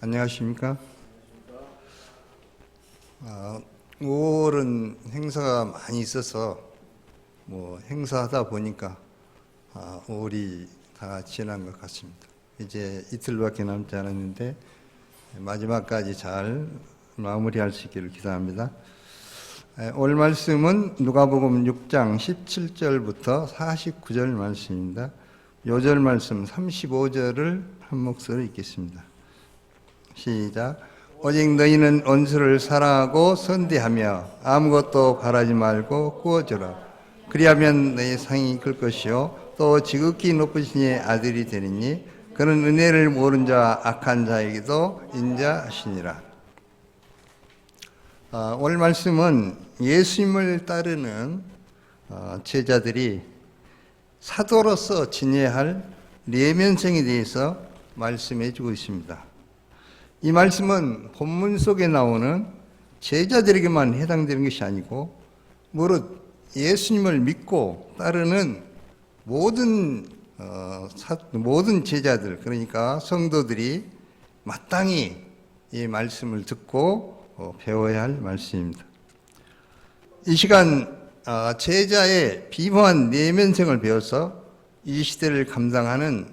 안녕하십니까? 5월은 행사가 많이 있어서 행사하다 보니까 5월이 다 지난 것 같습니다. 이제 이틀밖에 남지 않았는데 마지막까지 잘 마무리할 수 있기를 기도합니다. 오늘 말씀은 누가복음 6장 17절부터 49절 말씀입니다. 요절 말씀 35절을 한 목소리로 읽겠습니다. 시작. 오직 너희는 원수를 사랑하고 선대하며 아무것도 바라지 말고 구워주라. 그리하면 너희 상이 클 것이요 또 지극히 높으신 이의 아들이 되리니 그는 은혜를 모른 자와 악한 자에게도 인자하시니라. 오늘 말씀은 예수님을 따르는 제자들이 사도로서 지내야 할 내면성에 대해서 말씀해 주고 있습니다. 이 말씀은 본문 속에 나오는 제자들에게만 해당되는 것이 아니고 무릇 예수님을 믿고 따르는 모든 제자들, 그러니까 성도들이 마땅히 이 말씀을 듣고 배워야 할 말씀입니다. 이 시간 제자의 비범한 내면성을 배워서 이 시대를 감당하는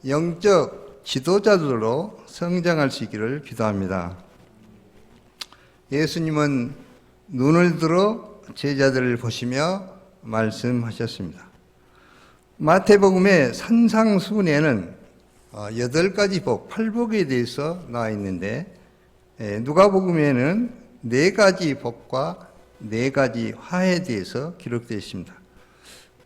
영적 지도자들로 성장할 수 있기를 기도합니다. 예수님은 눈을 들어 제자들을 보시며 말씀하셨습니다. 마태복음의 산상수훈에는 8가지 복, 8복에 대해서 나와 있는데 누가복음에는 4가지 복과 4가지 화에 대해서 기록되어 있습니다.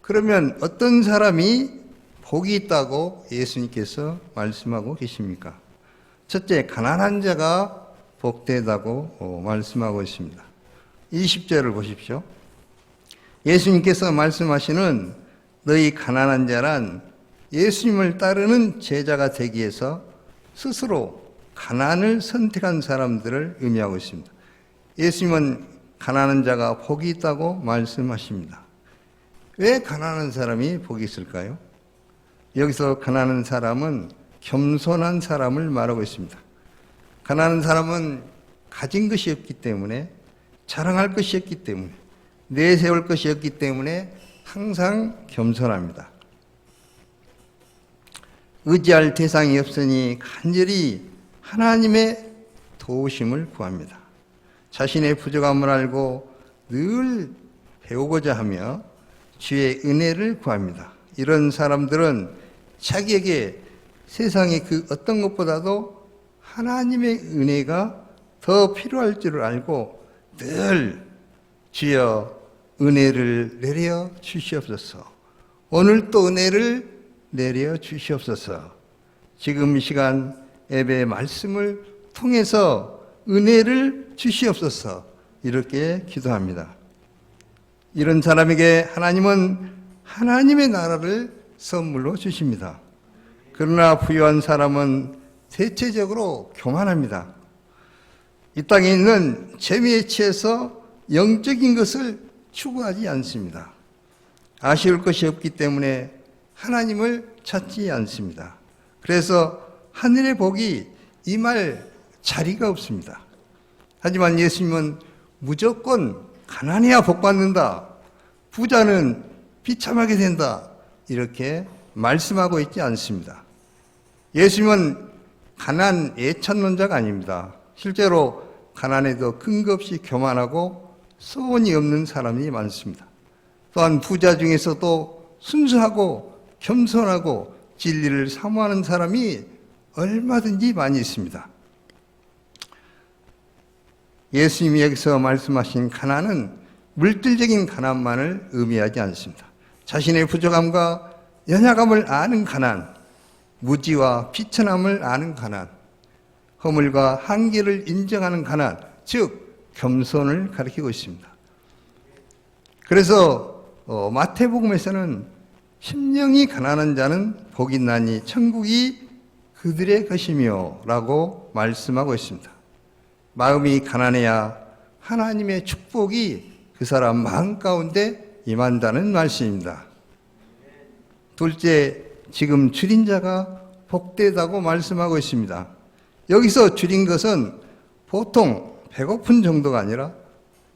그러면 어떤 사람이 복이 있다고 예수님께서 말씀하고 계십니까? 첫째, 가난한 자가 복되다고 말씀하고 있습니다. 20절을 보십시오. 예수님께서 말씀하시는 너희 가난한 자란 예수님을 따르는 제자가 되기 위해서 스스로 가난을 선택한 사람들을 의미하고 있습니다. 예수님은 가난한 자가 복이 있다고 말씀하십니다. 왜 가난한 사람이 복이 있을까요? 여기서 가난한 사람은 겸손한 사람을 말하고 있습니다. 가난한 사람은 가진 것이 없기 때문에, 자랑할 것이 없기 때문에, 내세울 것이 없기 때문에 항상 겸손합니다. 의지할 대상이 없으니 간절히 하나님의 도우심을 구합니다. 자신의 부족함을 알고 늘 배우고자 하며 주의 은혜를 구합니다. 이런 사람들은 자기에게 세상의 그 어떤 것보다도 하나님의 은혜가 더 필요할 줄을 알고 늘 주여 은혜를 내려 주시옵소서. 오늘 또 은혜를 내려 주시옵소서. 지금 이 시간 예배의 말씀을 통해서 은혜를 주시옵소서. 이렇게 기도합니다. 이런 사람에게 하나님은 하나님의 나라를 선물로 주십니다. 그러나 부유한 사람은 대체적으로 교만합니다. 이 땅에 있는 재미에 취해서 영적인 것을 추구하지 않습니다. 아쉬울 것이 없기 때문에 하나님을 찾지 않습니다. 그래서 하늘의 복이 임할 자리가 없습니다. 하지만 예수님은 무조건 가난해야 복 받는다, 부자는 비참하게 된다, 이렇게 말씀하고 있지 않습니다. 예수님은 가난 애찬론자가 아닙니다. 실제로 가난에도 근거 없이 교만하고 소원이 없는 사람이 많습니다. 또한 부자 중에서도 순수하고 겸손하고 진리를 사모하는 사람이 얼마든지 많이 있습니다. 예수님이 여기서 말씀하신 가난은 물질적인 가난만을 의미하지 않습니다. 자신의 부족함과 연약함을 아는 가난, 무지와 비천함을 아는 가난, 허물과 한계를 인정하는 가난, 즉 겸손을 가리키고 있습니다. 그래서 마태복음에서는 심령이 가난한 자는 복이 있나니 천국이 그들의 것이며 라고 말씀하고 있습니다. 마음이 가난해야 하나님의 축복이 그 사람 마음 가운데 임한다는 말씀입니다. 둘째, 지금 줄인 자가 복되다고 말씀하고 있습니다. 여기서 줄인 것은 보통 배고픈 정도가 아니라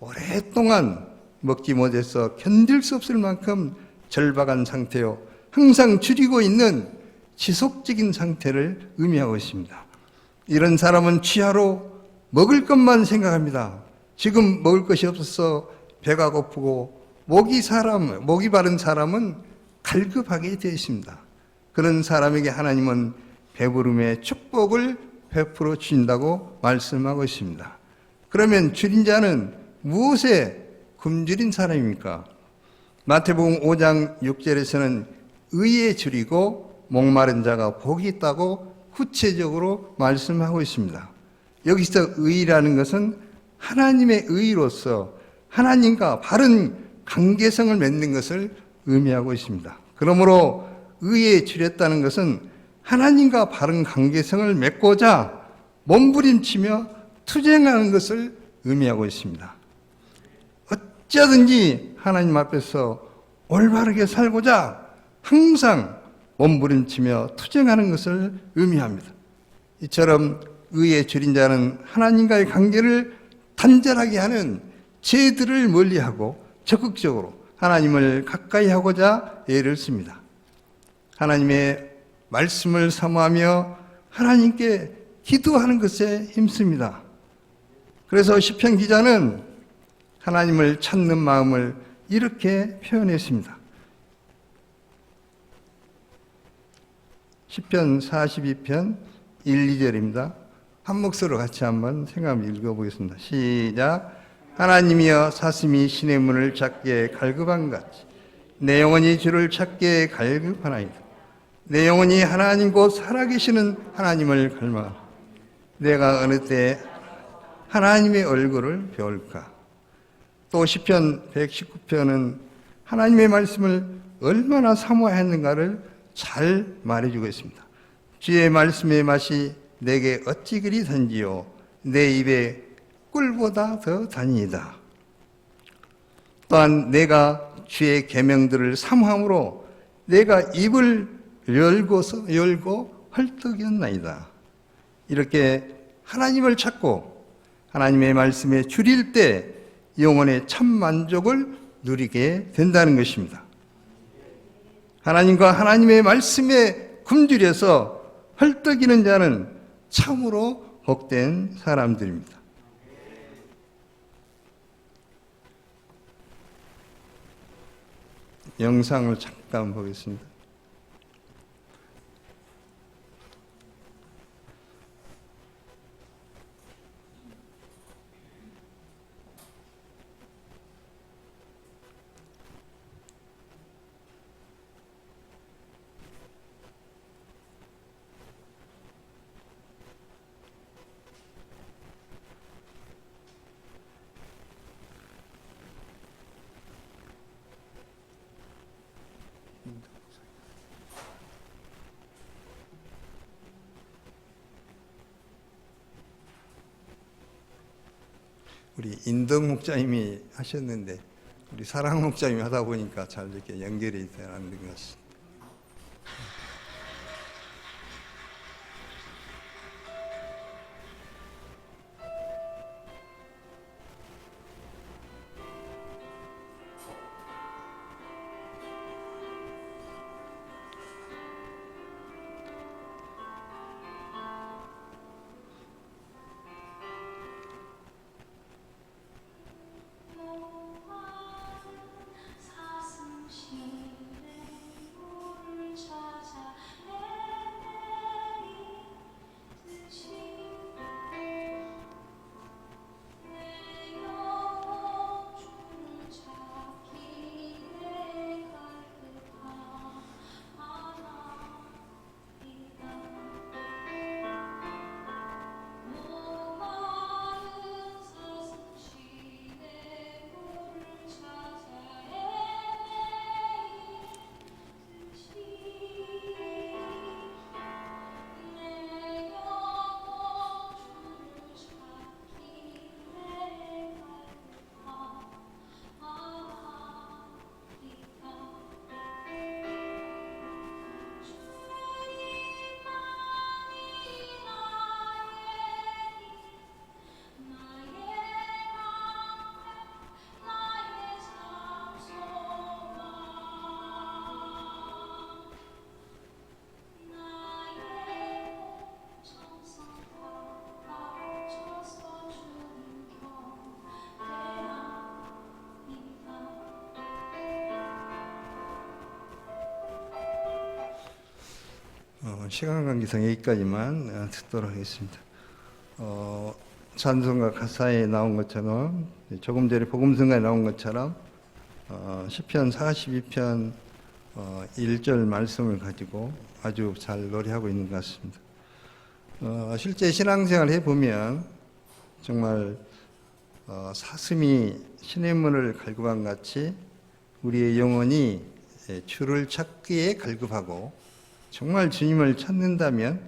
오랫동안 먹지 못해서 견딜 수 없을 만큼 절박한 상태요. 항상 줄이고 있는 지속적인 상태를 의미하고 있습니다. 이런 사람은 취하로 먹을 것만 생각합니다. 지금 먹을 것이 없어서 배가 고프고 목이 마른 사람은 갈급하게 되어 있습니다. 그런 사람에게 하나님은 배부름의 축복을 베풀어 주신다고 말씀하고 있습니다. 그러면 줄인 자는 무엇에 굶주린 사람입니까? 마태복음 5장 6절에서는 의에 줄이고 목마른 자가 복이 있다고 구체적으로 말씀하고 있습니다. 여기서 의라는 것은 하나님의 의로서 하나님과 바른 관계성을 맺는 것을 의미하고 있습니다. 그러므로 의에 줄였다는 것은 하나님과 바른 관계성을 맺고자 몸부림치며 투쟁하는 것을 의미하고 있습니다. 어쩌든지 하나님 앞에서 올바르게 살고자 항상 몸부림치며 투쟁하는 것을 의미합니다. 이처럼 의에 줄인 자는 하나님과의 관계를 단절하게 하는 죄들을 멀리하고 적극적으로 하나님을 가까이 하고자 애를 씁니다. 하나님의 말씀을 사모하며 하나님께 기도하는 것에 힘씁니다. 그래서 시편 기자는 하나님을 찾는 마음을 이렇게 표현했습니다. 시편 42편 1, 2절입니다. 한 목소리로 같이 한번 생각하면 읽어보겠습니다. 시작. 하나님이여 사슴이 신의 문을 찾기에 갈급한 같이 내 영혼이 주를 찾기에 갈급하나이다. 내 영혼이 하나님 곧 살아계시는 하나님을 갈망하라. 내가 어느 때 하나님의 얼굴을 배울까? 또 시편 119편은 하나님의 말씀을 얼마나 사모했는가를 잘 말해주고 있습니다. 주의 말씀의 맛이 내게 어찌 그리 단지요 내 입에 꿀보다 더 단이다. 또한 내가 주의 계명들을 사모함으로 내가 입을 열고 헐떡였나이다. 이렇게 하나님을 찾고 하나님의 말씀에 줄일 때 영혼의 참 만족을 누리게 된다는 것입니다. 하나님과 하나님의 말씀에 굶주려서 헐떡이는 자는 참으로 복된 사람들입니다. 영상을 잠깐 보겠습니다. 우리 인덕 목자님이 하셨는데 우리 사랑 목자님이 하다 보니까 잘 이렇게 연결이 되는 것 같습니다. 시간 관계상 여기까지만 듣도록 하겠습니다. 찬송가 가사에 나온 것처럼, 조금 전에 복음성가에 나온 것처럼 시편 42편 1절 말씀을 가지고 아주 잘 노래하고 있는 것 같습니다. 실제 신앙생활을 해보면 정말 사슴이 시냇물을 갈급한 같이 우리의 영혼이 주를 찾기에 갈급하고 정말 주님을 찾는다면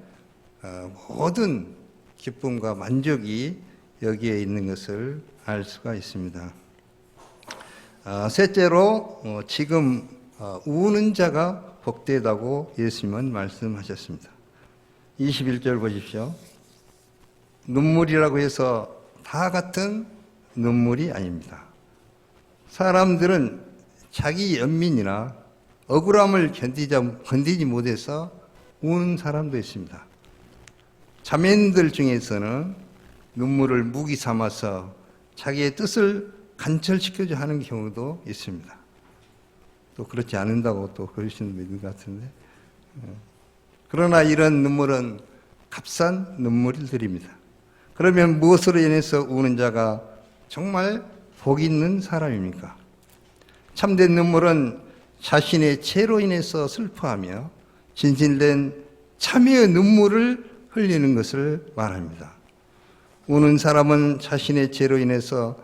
모든 기쁨과 만족이 여기에 있는 것을 알 수가 있습니다. 셋째로 지금 우는 자가 복되다고 예수님은 말씀하셨습니다. 21절 보십시오. 눈물이라고 해서 다 같은 눈물이 아닙니다. 사람들은 자기 연민이나 억울함을 견디지 못해서 우는 사람도 있습니다. 자매인들 중에서는 눈물을 무기 삼아서 자기의 뜻을 관철시켜줘 하는 경우도 있습니다. 또 그렇지 않는다고 또 그러시는 분이 있는 것 같은데. 그러나 이런 눈물은 값싼 눈물들입니다. 그러면 무엇으로 인해서 우는 자가 정말 복 있는 사람입니까? 참된 눈물은 자신의 죄로 인해서 슬퍼하며 진실된 참회의 눈물을 흘리는 것을 말합니다. 우는 사람은 자신의 죄로 인해서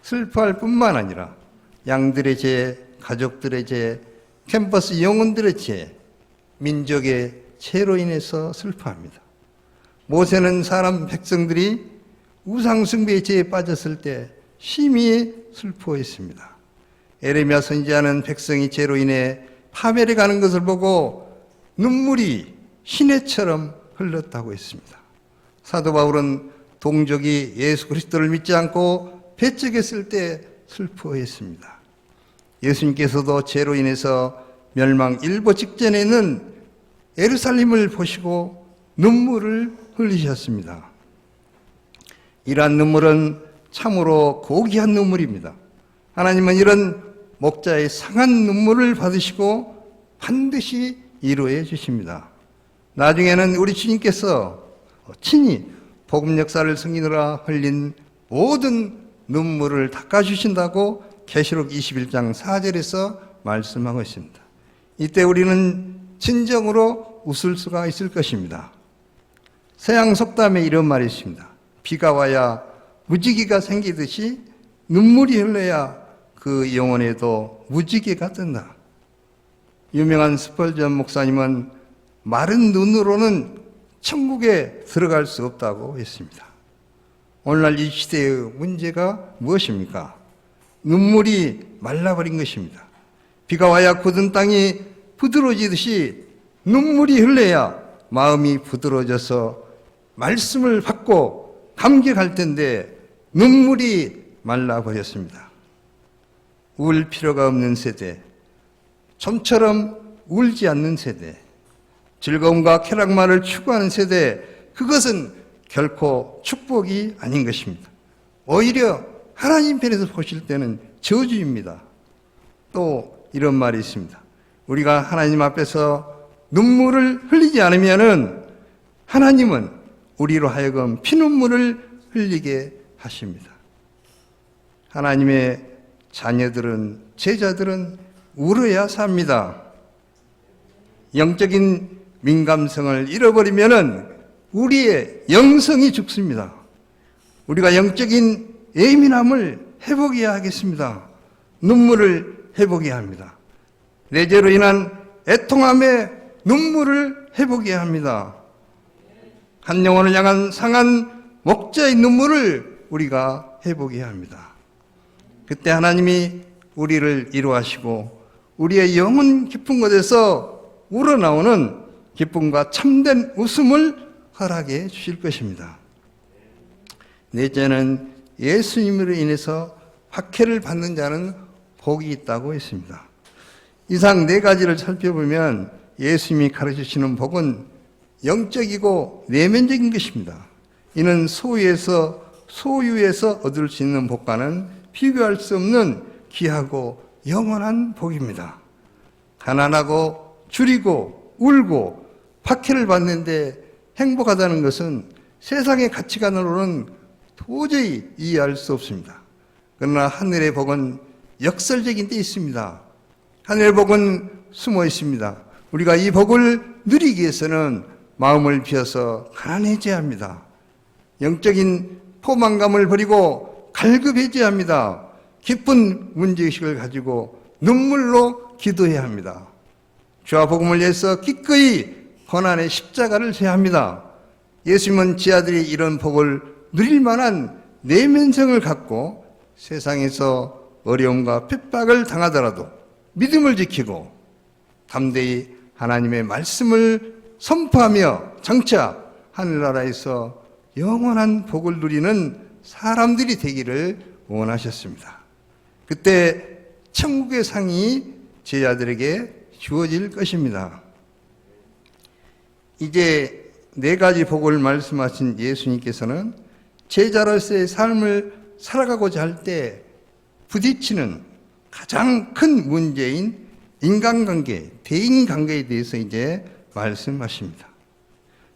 슬퍼할 뿐만 아니라 양들의 죄, 가족들의 죄, 캠퍼스 영혼들의 죄, 민족의 죄로 인해서 슬퍼합니다. 모세는 사람 백성들이 우상숭배의 죄에 빠졌을 때 심히 슬퍼했습니다. 에레미야 선지자는 백성이 죄로 인해 파멸해 가는 것을 보고 눈물이 시내처럼 흘렀다고 했습니다. 사도 바울은 동족이 예수 그리스도를 믿지 않고 배척했을 때 슬퍼했습니다. 예수님께서도 죄로 인해서 멸망 일보 직전에는 예루살렘을 보시고 눈물을 흘리셨습니다. 이러한 눈물은 참으로 고귀한 눈물입니다. 하나님은 이런 목자의 상한 눈물을 받으시고 반드시 이루어 주십니다. 나중에는 우리 주님께서 친히 복음 역사를 승리하느라 흘린 모든 눈물을 닦아주신다고 계시록 21장 4절에서 말씀하고 있습니다. 이때 우리는 진정으로 웃을 수가 있을 것입니다. 서양 속담에 이런 말이 있습니다. 비가 와야 무지개가 생기듯이 눈물이 흘러야 그 영혼에도 무지개가 뜬다. 유명한 스펄전 목사님은 마른 눈으로는 천국에 들어갈 수 없다고 했습니다. 오늘날 이 시대의 문제가 무엇입니까? 눈물이 말라버린 것입니다. 비가 와야 굳은 땅이 부드러워지듯이 눈물이 흘러야 마음이 부드러워져서 말씀을 받고 감격할 텐데 눈물이 말라버렸습니다. 울 필요가 없는 세대, 좀처럼 울지 않는 세대, 즐거움과 쾌락만을 추구하는 세대, 그것은 결코 축복이 아닌 것입니다. 오히려 하나님 편에서 보실 때는 저주입니다. 또 이런 말이 있습니다. 우리가 하나님 앞에서 눈물을 흘리지 않으면은 하나님은 우리로 하여금 피눈물을 흘리게 하십니다. 하나님의 자녀들은, 제자들은 울어야 삽니다. 영적인 민감성을 잃어버리면은 우리의 영성이 죽습니다. 우리가 영적인 예민함을 회복해야 하겠습니다. 눈물을 회복해야 합니다. 내 죄로 인한 애통함의 눈물을 회복해야 합니다. 한 영혼을 향한 상한 목자의 눈물을 우리가 회복해야 합니다. 그때 하나님이 우리를 이루하시고 우리의 영혼 깊은 곳에서 우러나오는 기쁨과 참된 웃음을 허락해 주실 것입니다. 넷째는 예수님으로 인해서 박해를 받는 자는 복이 있다고 했습니다. 이상 네 가지를 살펴보면 예수님이 가르치시는 복은 영적이고 내면적인 것입니다. 이는 소유에서 얻을 수 있는 복과는 비교할 수 없는 귀하고 영원한 복입니다. 가난하고 줄이고 울고 박해를 받는데 행복하다는 것은 세상의 가치관으로는 도저히 이해할 수 없습니다. 그러나 하늘의 복은 역설적인 데 있습니다. 하늘의 복은 숨어 있습니다. 우리가 이 복을 누리기 위해서는 마음을 비워서 가난해져야 합니다. 영적인 포만감을 버리고 갈급해져야 합니다. 깊은 문제의식을 가지고 눈물로 기도해야 합니다. 주와 복음을 위해서 기꺼이 고난의 십자가를 져야 합니다. 예수님은 지 아들이 이런 복을 누릴 만한 내면성을 갖고 세상에서 어려움과 핍박을 당하더라도 믿음을 지키고 담대히 하나님의 말씀을 선포하며 장차 하늘나라에서 영원한 복을 누리는 사람들이 되기를 원하셨습니다. 그때 천국의 상이 제자들에게 주어질 것입니다. 이제 4가지 복을 말씀하신 예수님께서는 제자로서의 삶을 살아가고자 할 때 부딪히는 가장 큰 문제인 인간관계, 대인관계에 대해서 이제 말씀하십니다.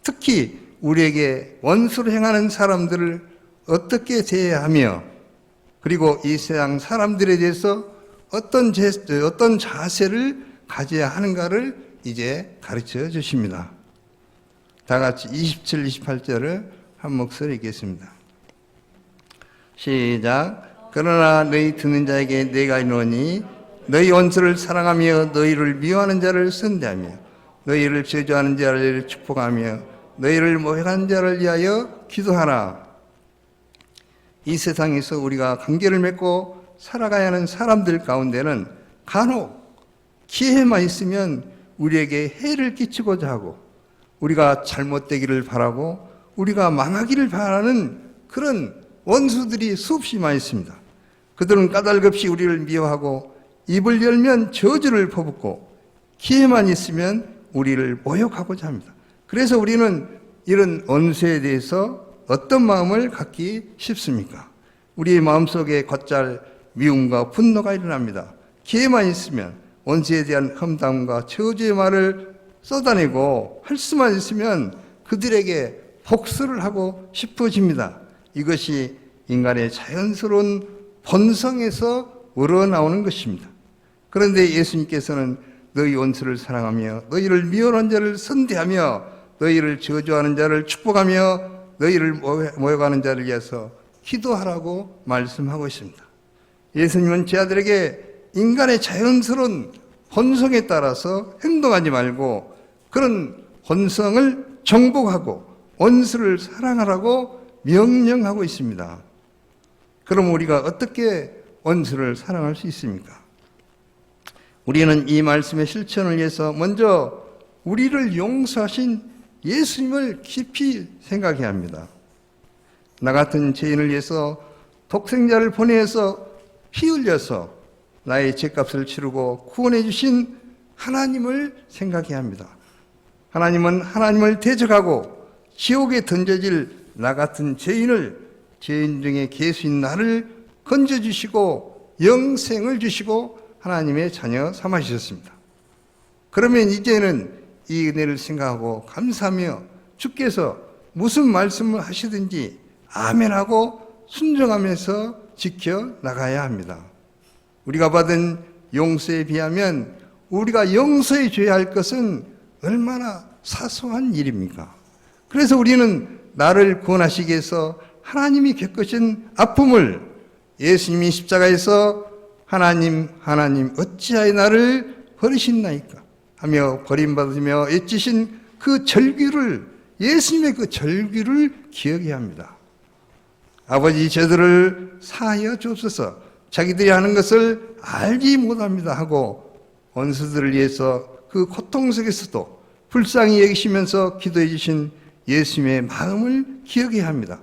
특히 우리에게 원수를 행하는 사람들을 어떻게 대해야 하며, 그리고 이 세상 사람들에 대해서 어떤 자세를 가져야 하는가를 이제 가르쳐 주십니다. 다 같이 27, 28절을 한 목소리 읽겠습니다. 시작. 그러나 너희 듣는 자에게 내가 이르노니 너희 원수를 사랑하며 너희를 미워하는 자를 선대하며 너희를 저주하는 자를 축복하며 너희를 모욕하는 자를 위하여 기도하라. 이 세상에서 우리가 관계를 맺고 살아가야 하는 사람들 가운데는 간혹 기회만 있으면 우리에게 해를 끼치고자 하고 우리가 잘못되기를 바라고 우리가 망하기를 바라는 그런 원수들이 수없이 많이 있습니다. 그들은 까닭없이 우리를 미워하고 입을 열면 저주를 퍼붓고 기회만 있으면 우리를 모욕하고자 합니다. 그래서 우리는 이런 원수에 대해서 어떤 마음을 갖기 쉽습니까? 우리의 마음속에 곧잘 미움과 분노가 일어납니다. 기회만 있으면 원수에 대한 험담과 저주의 말을 쏟아내고 할 수만 있으면 그들에게 복수를 하고 싶어집니다. 이것이 인간의 자연스러운 본성에서 우러나오는 것입니다. 그런데 예수님께서는 너희 원수를 사랑하며 너희를 미워하는 자를 선대하며 너희를 저주하는 자를 축복하며 너희를 모욕하는 자를 위해서 기도하라고 말씀하고 있습니다. 예수님은 제 아들에게 인간의 자연스러운 본성에 따라서 행동하지 말고 그런 본성을 정복하고 원수를 사랑하라고 명령하고 있습니다. 그럼 우리가 어떻게 원수를 사랑할 수 있습니까? 우리는 이 말씀의 실천을 위해서 먼저 우리를 용서하신 예수님을 깊이 생각해야 합니다. 나 같은 죄인을 위해서 독생자를 보내서 피 흘려서 나의 죄값을 치르고 구원해 주신 하나님을 생각해야 합니다. 하나님은 하나님을 대적하고 지옥에 던져질 나 같은 죄인을 죄인 중에 개수인 나를 건져주시고 영생을 주시고 하나님의 자녀 삼아주셨습니다. 그러면 이제는 이 은혜를 생각하고 감사하며 주께서 무슨 말씀을 하시든지 아멘하고 순종하면서 지켜나가야 합니다. 우리가 받은 용서에 비하면 우리가 용서해 줘야 할 것은 얼마나 사소한 일입니까? 그래서 우리는 나를 구원하시기 위해서 하나님이 겪으신 아픔을 예수님이 십자가에서 하나님 어찌하여 나를 버리셨나이까 하며 버림받으며 애지신 그 절규를 예수님의 그 절규를 기억해야 합니다. 아버지 저들을 사하여 주옵소서 자기들이 하는 것을 알지 못합니다 하고 원수들을 위해서 그 고통 속에서도 불쌍히 여기시면서 기도해 주신 예수님의 마음을 기억해야 합니다.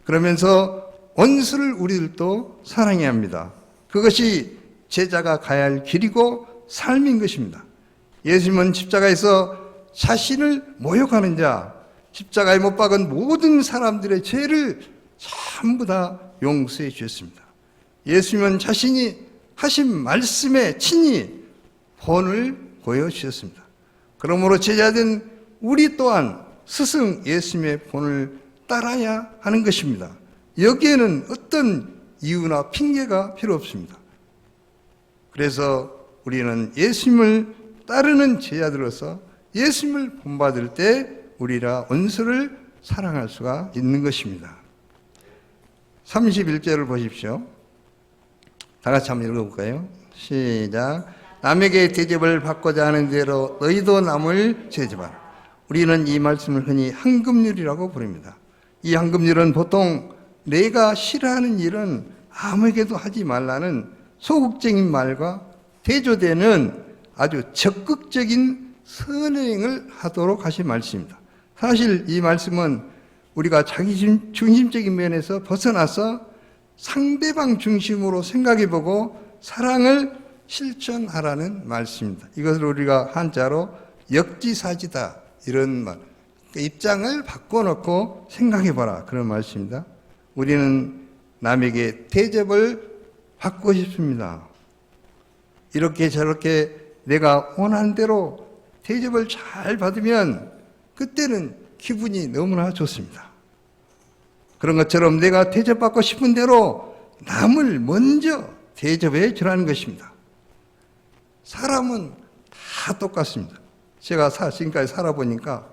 그러면서 원수를 우리들도 사랑해야 합니다. 그것이 제자가 가야 할 길이고 삶인 것입니다. 예수님은 십자가에서 자신을 모욕하는 자, 십자가에 못 박은 모든 사람들의 죄를 전부 다 용서해 주셨습니다. 예수님은 자신이 하신 말씀에 친히 본을 보여주셨습니다. 그러므로 제자된 우리 또한 스승 예수님의 본을 따라야 하는 것입니다. 여기에는 어떤 이유나 핑계가 필요 없습니다. 그래서 우리는 예수님을 따르는 제자들로서 예수님을 본받을 때 우리라 원수를 사랑할 수가 있는 것입니다. 31절을 보십시오. 다 같이 한번 읽어볼까요? 시작. 남에게 대접을 받고자 하는 대로 너희도 남을 대접하라. 우리는 이 말씀을 흔히 황금률이라고 부릅니다. 이 황금률은 보통 내가 싫어하는 일은 아무에게도 하지 말라는 소극적인 말과 대조되는 아주 적극적인 선행을 하도록 하신 말씀입니다. 사실 이 말씀은 우리가 자기 중심적인 면에서 벗어나서 상대방 중심으로 생각해보고 사랑을 실천하라는 말씀입니다. 이것을 우리가 한자로 역지사지다 이런 말, 그러니까 입장을 바꿔놓고 생각해봐라 그런 말씀입니다. 우리는 남에게 대접을 받고 싶습니다. 이렇게 저렇게 내가 원하는 대로 대접을 잘 받으면 그때는 기분이 너무나 좋습니다. 그런 것처럼 내가 대접받고 싶은 대로 남을 먼저 대접해 주라는 것입니다. 사람은 다 똑같습니다. 제가 지금까지 살아보니까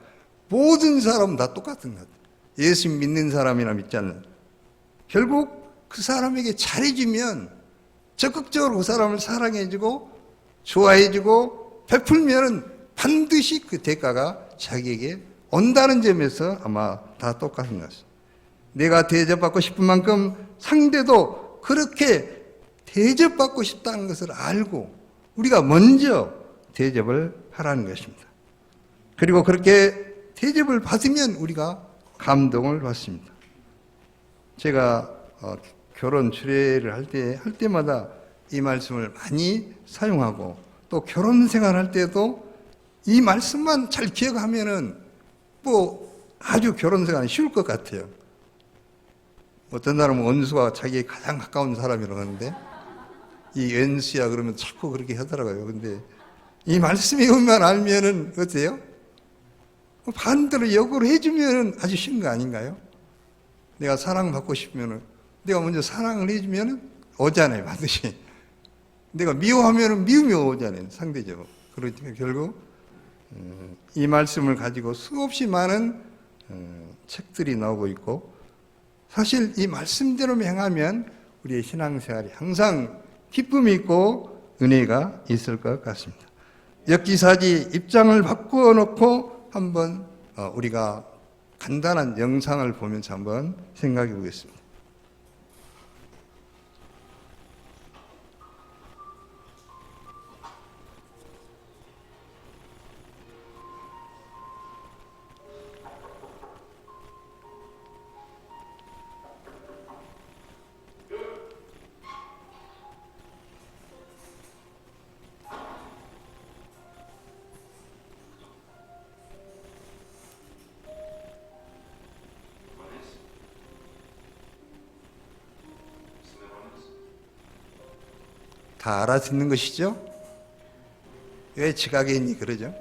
모든 사람은 다 똑같은 것 같아요. 예수 믿는 사람이나 믿지 않는. 결국 그 사람에게 잘해주면 적극적으로 그 사람을 사랑해주고 좋아해주고 베풀면 반드시 그 대가가 자기에게 온다는 점에서 아마 다 똑같은 것 같습니다. 내가 대접받고 싶은 만큼 상대도 그렇게 대접받고 싶다는 것을 알고 우리가 먼저 대접을 하라는 것입니다. 그리고 그렇게 대접을 받으면 우리가 감동을 받습니다. 제가 결혼 주례를 할 때마다 이 말씀을 많이 사용하고 또 결혼 생활할 때도 이 말씀만 잘 기억하면은 아주 결혼 생활이 쉬울 것 같아요. 어떤 사람은 원수가 자기의 가장 가까운 사람이라고 하는데 이 원수야 그러면 자꾸 그렇게 하더라고요. 근데 이 말씀의 의미만 알면은 어때요? 반대로 역으로 해주면은 아주 쉬운 거 아닌가요? 내가 사랑받고 싶으면은 내가 먼저 사랑을 해주면은 오잖아요, 반드시. 내가 미워하면은 미움이 오잖아요, 상대적으로. 그러니까 결국 이 말씀을 가지고 수없이 많은 책들이 나오고 있고 사실 이 말씀대로 행하면 우리의 신앙생활이 항상 기쁨이 있고 은혜가 있을 것 같습니다. 역지사지 입장을 바꿔놓고 한번 우리가 간단한 영상을 보면서 한번 생각해 보겠습니다. 다 알아듣는 것이죠? 왜 지각에 있니 그러죠?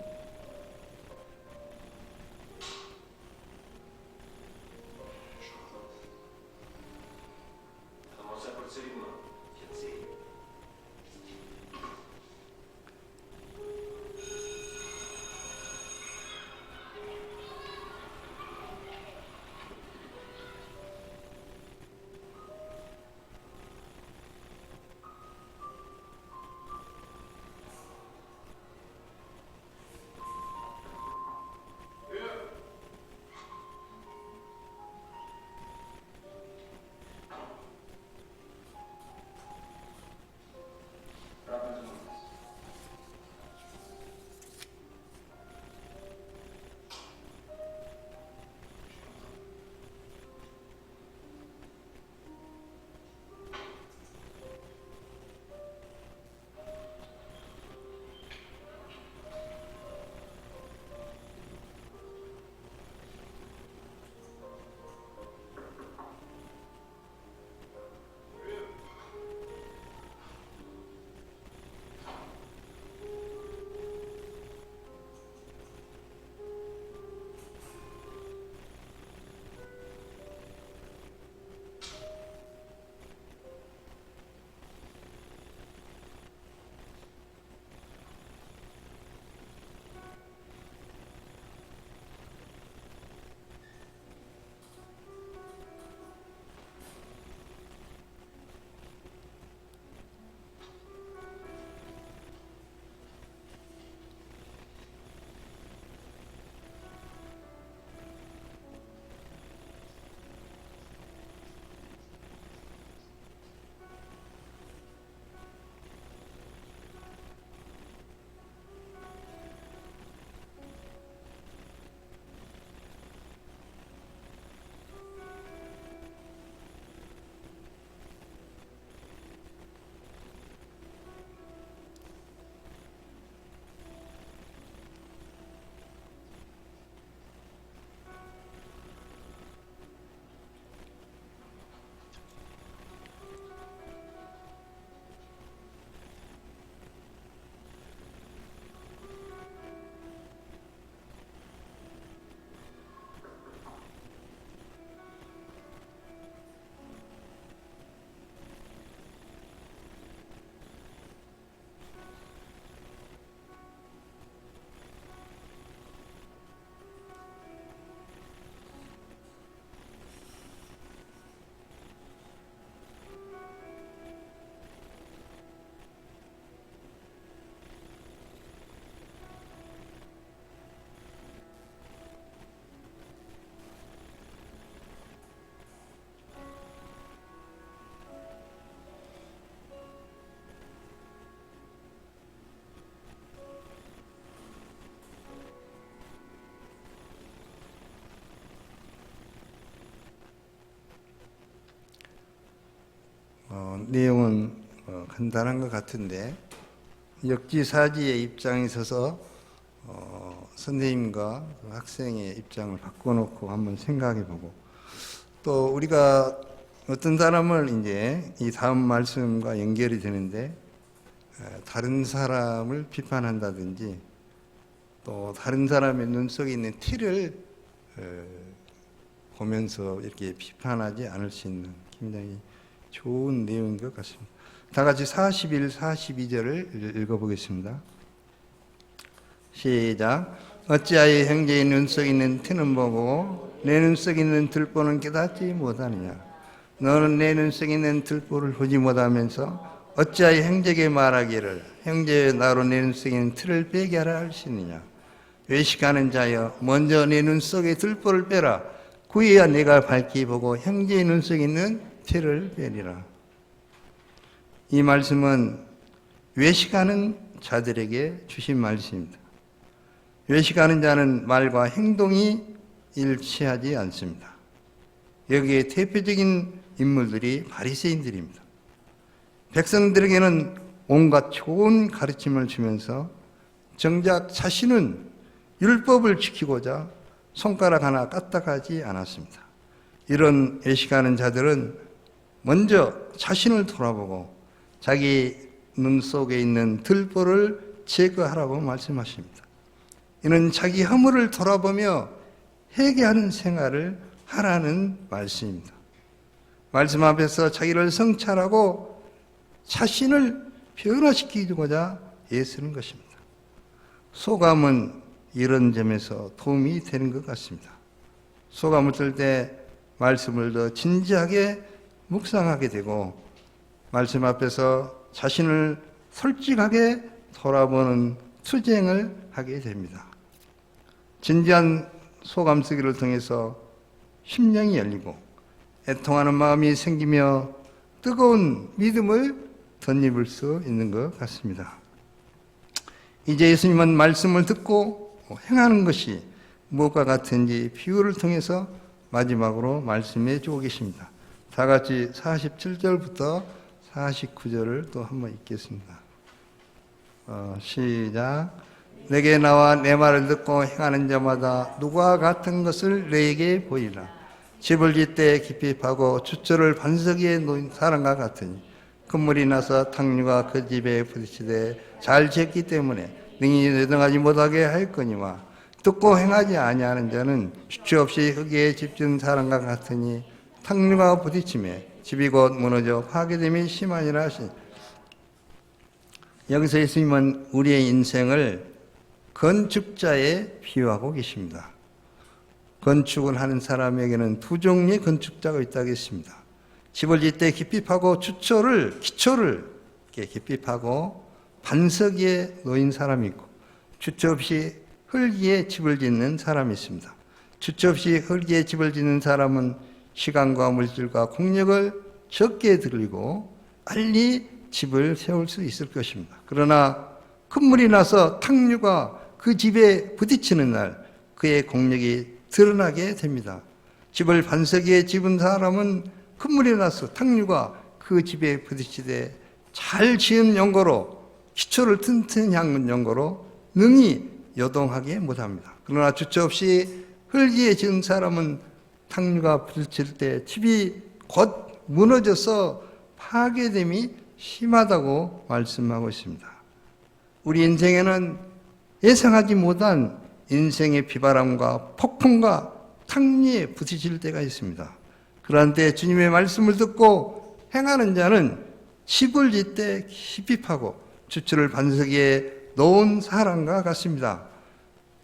내용은 간단한 것 같은데 역지사지의 입장에 서서 선생님과 학생의 입장을 바꿔놓고 한번 생각해보고 또 우리가 어떤 사람을 이제 이 다음 말씀과 연결이 되는데 다른 사람을 비판한다든지 또 다른 사람의 눈 속에 있는 티를 보면서 이렇게 비판하지 않을 수 있는 굉장히 좋은 내용인 것 같습니다. 다 같이 41, 42절을 읽어보겠습니다. 시작. 어찌하여 형제의 눈 속에 있는 티는 보고 내 눈 속에 있는 들보는 깨닫지 못하느냐. 너는 내 눈 속에 있는 들보를 보지 못하면서 어찌하여 형제에게 말하기를 형제여 나로 내 눈 속에 있는 틀을 빼게 하라 할 수 있느냐. 외식하는 자여 먼저 내 눈 속에 들보를 빼라. 구해야 내가 밝히 보고 형제의 눈 속에 있는 티를 빼리라. 이 말씀은 외식하는 자들에게 주신 말씀입니다. 외식하는 자는 말과 행동이 일치하지 않습니다. 여기에 대표적인 인물들이 바리새인들입니다. 백성들에게는 온갖 좋은 가르침을 주면서 정작 자신은 율법을 지키고자 손가락 하나 까딱하지 않았습니다. 이런 외식하는 자들은 먼저 자신을 돌아보고 자기 눈 속에 있는 들보를 제거하라고 말씀하십니다. 이는 자기 허물을 돌아보며 회개하는 생활을 하라는 말씀입니다. 말씀 앞에서 자기를 성찰하고 자신을 변화시키고자 애쓰는 것입니다. 소감은 이런 점에서 도움이 되는 것 같습니다. 소감을 들 때 말씀을 더 진지하게 묵상하게 되고 말씀 앞에서 자신을 솔직하게 돌아보는 투쟁을 하게 됩니다. 진지한 소감 쓰기를 통해서 심령이 열리고 애통하는 마음이 생기며 뜨거운 믿음을 덧입을 수 있는 것 같습니다. 이제 예수님은 말씀을 듣고 행하는 것이 무엇과 같은지 비유를 통해서 마지막으로 말씀해 주고 계십니다. 다 같이 47절부터 49절을 또 한번 읽겠습니다. 시작. 내게 나와 내 말을 듣고 행하는 자마다 누구와 같은 것을 너에게 보이라. 집을 짓되 깊이 파고 주철을 반석 위에 놓인 사람과 같으니 큰물이 나서 탕류가 그 집에 부딪히되 잘 지었기 때문에 능히 내등하지 못하게 하였거니와 듣고 행하지 아니하는 자는 주체 없이 흙에 집 지은 사람과 같으니 탕류가 부딪히매 집이 곧 무너져 파괴됨이 심하니라 하시니 여기서 예수님은 우리의 인생을 건축자에 비유하고 계십니다. 건축을 하는 사람에게는 두 종류의 건축자가 있다고 했습니다. 집을 짓때 깊이 파고 기초를 이렇게 깊이 파고 반석 위에 놓인 사람이 있고 주체 없이 흙 위에 집을 짓는 사람이 있습니다. 주체 없이 흙 위에 집을 짓는 사람은 시간과 물질과 공력을 적게 들이고 빨리 집을 세울 수 있을 것입니다. 그러나 큰 물이 나서 탕류가 그 집에 부딪히는 날 그의 공력이 드러나게 됩니다. 집을 반석 위에 집은 사람은 큰 물이 나서 탕류가 그 집에 부딪히되 잘 지은 연고로 기초를 튼튼히 한 연고로 능히 요동하게 못합니다. 그러나 주체 없이 흙 위에 지은 사람은 탕류가 부딪힐 때 집이 곧 무너져서 파괴됨이 심하다고 말씀하고 있습니다. 우리 인생에는 예상하지 못한 인생의 비바람과 폭풍과 탕류에 부딪힐 때가 있습니다. 그러한 때 주님의 말씀을 듣고 행하는 자는 집을 짓되 깊이 파고 주철을 반석 위에 놓은 사람과 같습니다.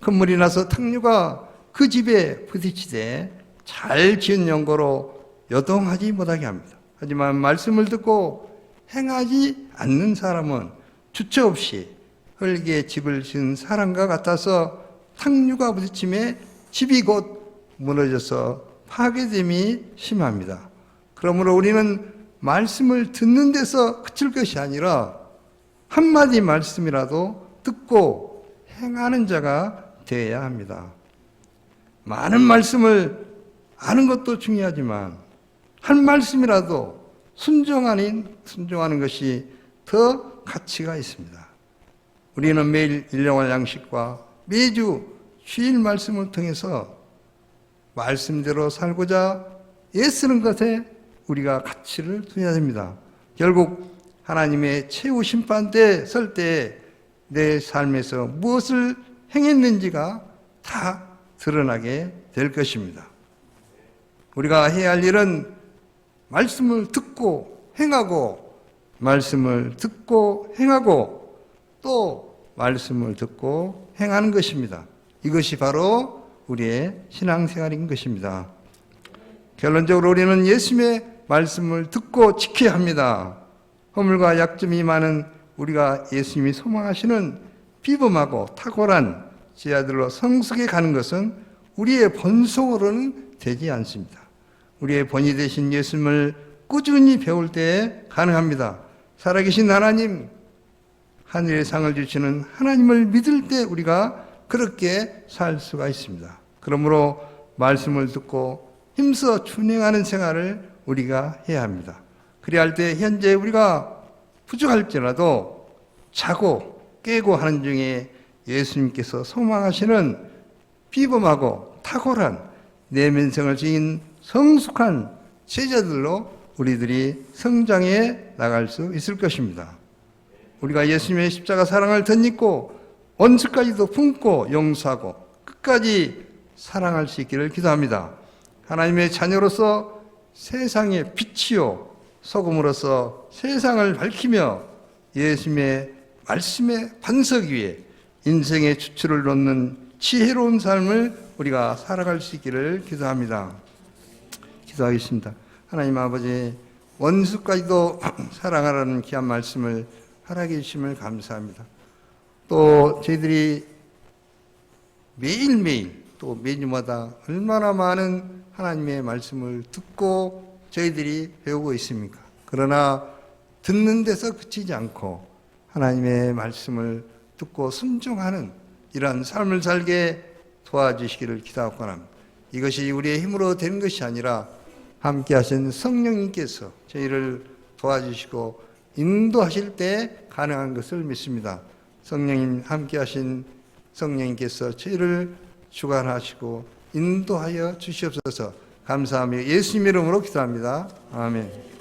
큰 물이 나서 탕류가 그 집에 부딪히되 잘 지은 연고로 요동하지 못하게 합니다. 하지만 말씀을 듣고 행하지 않는 사람은 주체 없이 흙에 집을 지은 사람과 같아서 탕류가 부딪힘에 집이 곧 무너져서 파괴됨이 심합니다. 그러므로 우리는 말씀을 듣는 데서 그칠 것이 아니라 한마디 말씀이라도 듣고 행하는 자가 되어야 합니다. 많은 말씀을 아는 것도 중요하지만 한 말씀이라도 순종하는 것이 더 가치가 있습니다. 우리는 매일 일용할 양식과 매주 주일 말씀을 통해서 말씀대로 살고자 애쓰는 것에 우리가 가치를 둬야 됩니다. 결국 하나님의 최후 심판대에 설 때 내 삶에서 무엇을 행했는지가 다 드러나게 될 것입니다. 우리가 해야 할 일은 말씀을 듣고 행하고, 말씀을 듣고 행하고, 또 말씀을 듣고 행하는 것입니다. 이것이 바로 우리의 신앙생활인 것입니다. 결론적으로 우리는 예수님의 말씀을 듣고 지켜야 합니다. 허물과 약점이 많은 우리가 예수님이 소망하시는 비범하고 탁월한 제 아들로 성숙해 가는 것은 우리의 본성으로는 되지 않습니다. 우리의 본이 되신 예수님을 꾸준히 배울 때에 가능합니다. 살아계신 하나님, 하늘의 상을 주시는 하나님을 믿을 때 우리가 그렇게 살 수가 있습니다. 그러므로 말씀을 듣고 힘써 준행하는 생활을 우리가 해야 합니다. 그래야 할 때 현재 우리가 부족할지라도 자고 깨고 하는 중에 예수님께서 소망하시는 비범하고 탁월한 내면성을 지닌 성숙한 제자들로 우리들이 성장해 나갈 수 있을 것입니다. 우리가 예수님의 십자가 사랑을 덧입고 원수까지도 품고 용서하고 끝까지 사랑할 수 있기를 기도합니다. 하나님의 자녀로서 세상의 빛이요 소금으로서 세상을 밝히며 예수님의 말씀의 반석 위에 인생의 주추를 놓는 지혜로운 삶을 우리가 살아갈 수 있기를 기도합니다. 기도하겠습니다. 하나님 아버지, 원수까지도 사랑하라는 귀한 말씀을 허락해 주심을 감사합니다. 또 저희들이 매일매일 또 매주마다 얼마나 많은 하나님의 말씀을 듣고 저희들이 배우고 있습니까? 그러나 듣는 데서 그치지 않고 하나님의 말씀을 듣고 순종하는 이런 삶을 살게 도와주시기를 기도하고 합니다. 이것이 우리의 힘으로 되는 것이 아니라 함께 하신 성령님께서 저희를 도와주시고 인도하실 때 가능한 것을 믿습니다. 성령님 함께 하신 성령님께서 저희를 주관하시고 인도하여 주시옵소서. 감사하며 예수님 이름으로 기도합니다. 아멘.